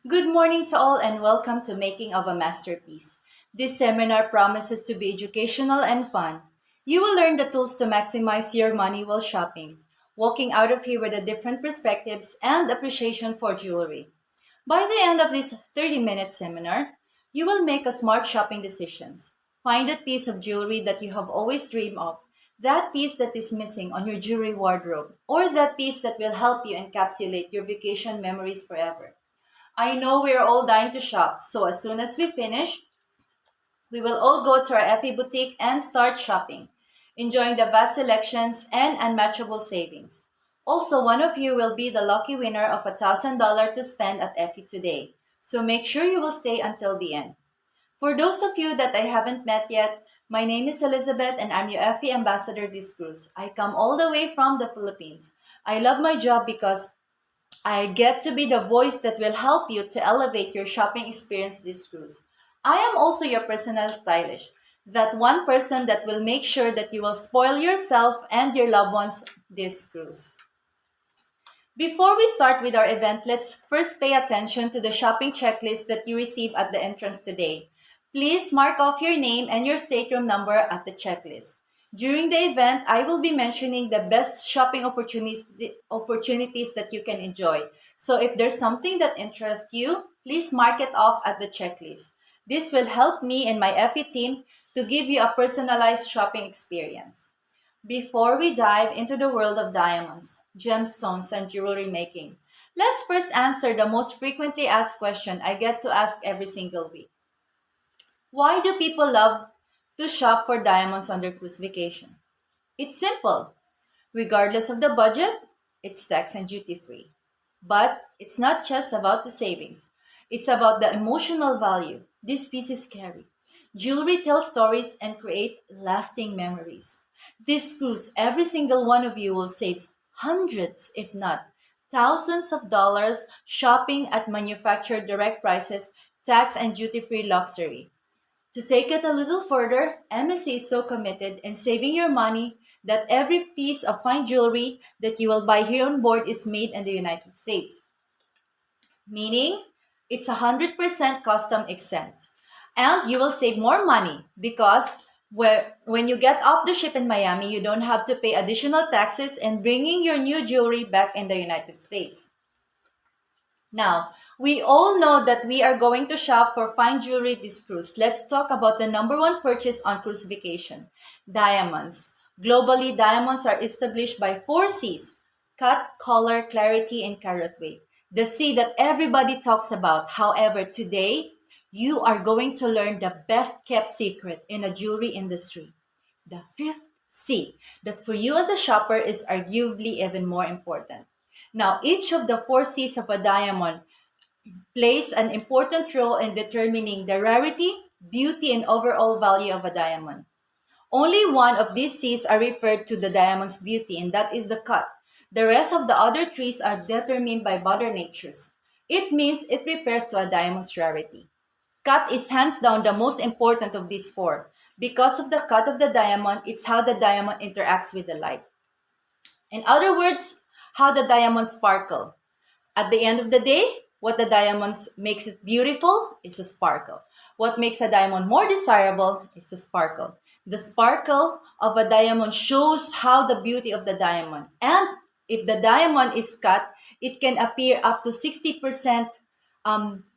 Good morning to all and welcome to Making of a Masterpiece. This seminar promises to be educational and fun. You will learn the tools to maximize your money while shopping, walking out of here with a different perspectives and appreciation for jewelry. By the end of this 30-minute seminar, you will make a smart shopping decisions. Find that piece of jewelry that you have always dreamed of, that piece that is missing on your jewelry wardrobe, or that piece that will help you encapsulate your vacation memories forever. I know we're all dying to shop, so as soon as we finish, we will all go to our Effie boutique and start shopping, enjoying the vast selections and unmatchable savings. Also, one of you will be the lucky winner of $1,000 to spend at Effie today, so make sure you will stay until the end. For those of you that I haven't met yet, my name is Elizabeth and I'm your Effie ambassador this cruise. I come all the way from the Philippines. I love my job because I get to be the voice that will help you to elevate your shopping experience this cruise. I am also your personal stylist, that one person that will make sure that you will spoil yourself and your loved ones this cruise. Before we start with our event, let's first pay attention to the shopping checklist that you receive at the entrance today. Please mark off your name and your stateroom number at the checklist. During the event, I will be mentioning the best shopping opportunities that you can enjoy. So if there's something that interests you, please mark it off at the checklist. This will help me and my FE team to give you a personalized shopping experience. Before we dive into the world of diamonds, gemstones, and jewelry making, let's first answer the most frequently asked question I get to ask every single week. Why do people love to shop for diamonds on their cruise vacation? It's simple. Regardless of the budget, it's tax and duty free. But it's not just about the savings. It's about the emotional value these pieces carry. Jewelry tells stories and create lasting memories. This cruise, every single one of you will save hundreds, if not thousands of dollars shopping at manufacturer direct prices, tax and duty-free luxury. To take it a little further, MSC is so committed in saving your money that every piece of fine jewelry that you will buy here on board is made in the United States, meaning it's 100% custom exempt. And you will save more money because when you get off the ship in Miami, you don't have to pay additional taxes and bringing your new jewelry back in the United States. Now, we all know that we are going to shop for fine jewelry this cruise. Let's talk about the number one purchase on cruise vacation, diamonds. Globally, diamonds are established by four C's: cut, color, clarity, and carat weight. The C that everybody talks about. However, today, you are going to learn the best kept secret in a jewelry industry. The fifth C, that for you as a shopper is arguably even more important. Now, each of the four C's of a diamond plays an important role in determining the rarity, beauty, and overall value of a diamond. Only one of these C's are referred to the diamond's beauty, and that is the cut. The rest of the other trees are determined by Mother Nature's. It means it refers to a diamond's rarity. Cut is hands down the most important of these four. Because of the cut of the diamond, it's how the diamond interacts with the light. In other words, how the diamonds sparkle. At the end of the day, what the diamonds makes it beautiful is the sparkle. What makes a diamond more desirable is the sparkle. The sparkle of a diamond shows how the beauty of the diamond. And if the diamond is cut, it can appear up to 60%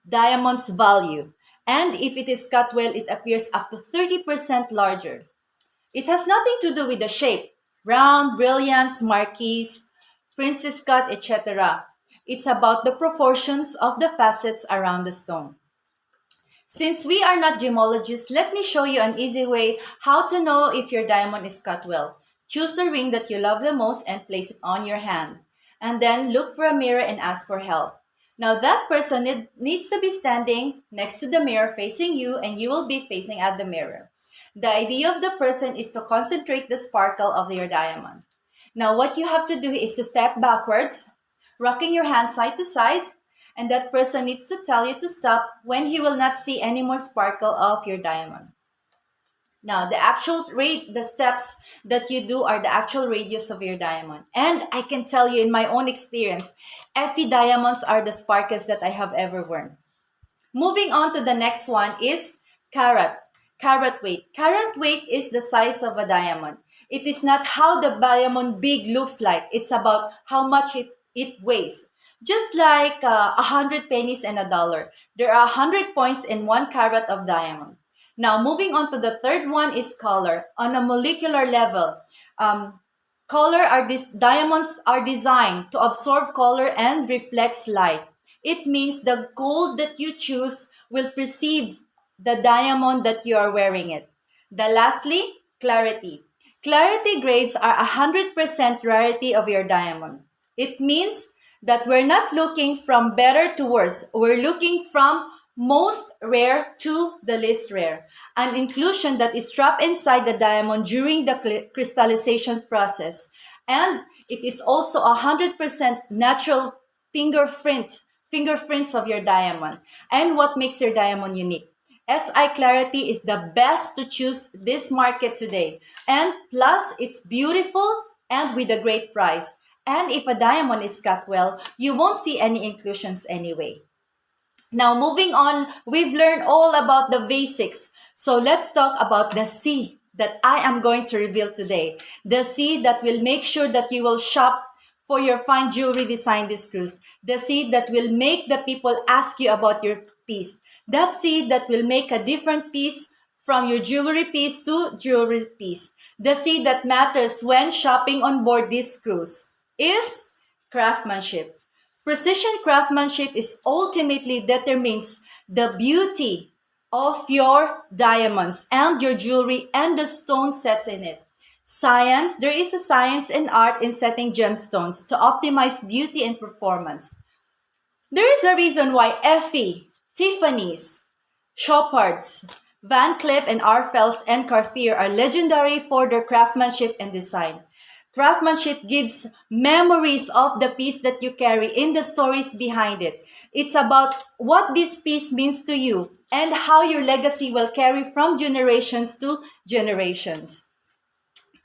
diamond's value. And if it is cut well, it appears up to 30% larger. It has nothing to do with the shape, round, brilliance, marquise, princess cut, etc. It's about the proportions of the facets around the stone. Since we are not gemologists, let me show you an easy way how to know if your diamond is cut well. Choose a ring that you love the most and place it on your hand. And then look for a mirror and ask for help. Now that person needs to be standing next to the mirror facing you and you will be facing at the mirror. The idea of the person is to concentrate the sparkle of your diamond. Now what you have to do is to step backwards, rocking your hand side to side, and that person needs to tell you to stop when he will not see any more sparkle of your diamond. Now, the actual rate, the steps that you do are the actual radius of your diamond. And I can tell you in my own experience, Fe diamonds are the sparkest that I have ever worn. Moving on to the next one is carat. Carat weight. Carat weight is the size of a diamond. It is not how the diamond big looks like. It's about how much it weighs. Just like 100 pennies and a dollar. There are 100 points in 1 carat of diamond. Now, moving on to the third one is color. On a molecular level, um, diamonds are designed to absorb color and reflects light. It means the gold that you choose will perceive the diamond that you are wearing it. The lastly, clarity. Clarity grades are 100% rarity of your diamond. It means that we're not looking from better to worse. We're looking from most rare to the least rare. An inclusion that is trapped inside the diamond during the crystallization process. And it is also 100% natural fingerprint, fingerprints of your diamond. And what makes your diamond unique? SI Clarity is the best to choose this market today. And plus, it's beautiful and with a great price. And if a diamond is cut well, you won't see any inclusions anyway. Now, moving on, we've learned all about the basics. So let's talk about the C that I am going to reveal today. The C that will make sure that you will shop for your fine jewelry design this cruise. The C that will make the people ask you about your piece. That C that will make a different piece from your jewelry piece to jewelry piece. The C that matters when shopping on board this cruise is craftsmanship. Precision craftsmanship is ultimately determines the beauty of your diamonds and your jewelry and the stone sets in it. Science, there is a science and art in setting gemstones to optimize beauty and performance. There is a reason why Effie, Tiffany's, Chopard's, Van Cleef and Arpels and Cartier are legendary for their craftsmanship and design. Craftsmanship gives memories of the piece that you carry in the stories behind it. It's about what this piece means to you and how your legacy will carry from generations to generations.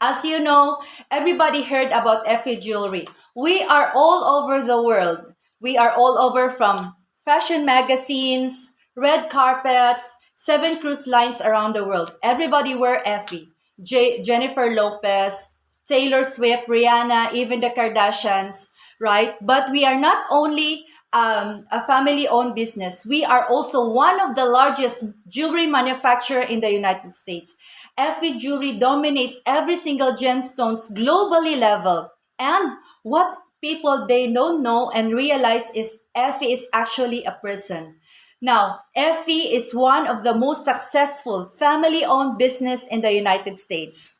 As you know, everybody heard about Effie Jewelry. We are all over the world. We are all over from fashion magazines, red carpets, 7 cruise lines around the world. Everybody wear Effie. Jennifer Lopez, Taylor Swift, Rihanna, even the Kardashians, right? But we are not only a family-owned business. We are also one of the largest jewelry manufacturer in the United States. Effie Jewelry dominates every single gemstones globally level. And what people they don't know and realize is Effie is actually a person. Now, Effie is one of the most successful family-owned business in the United States.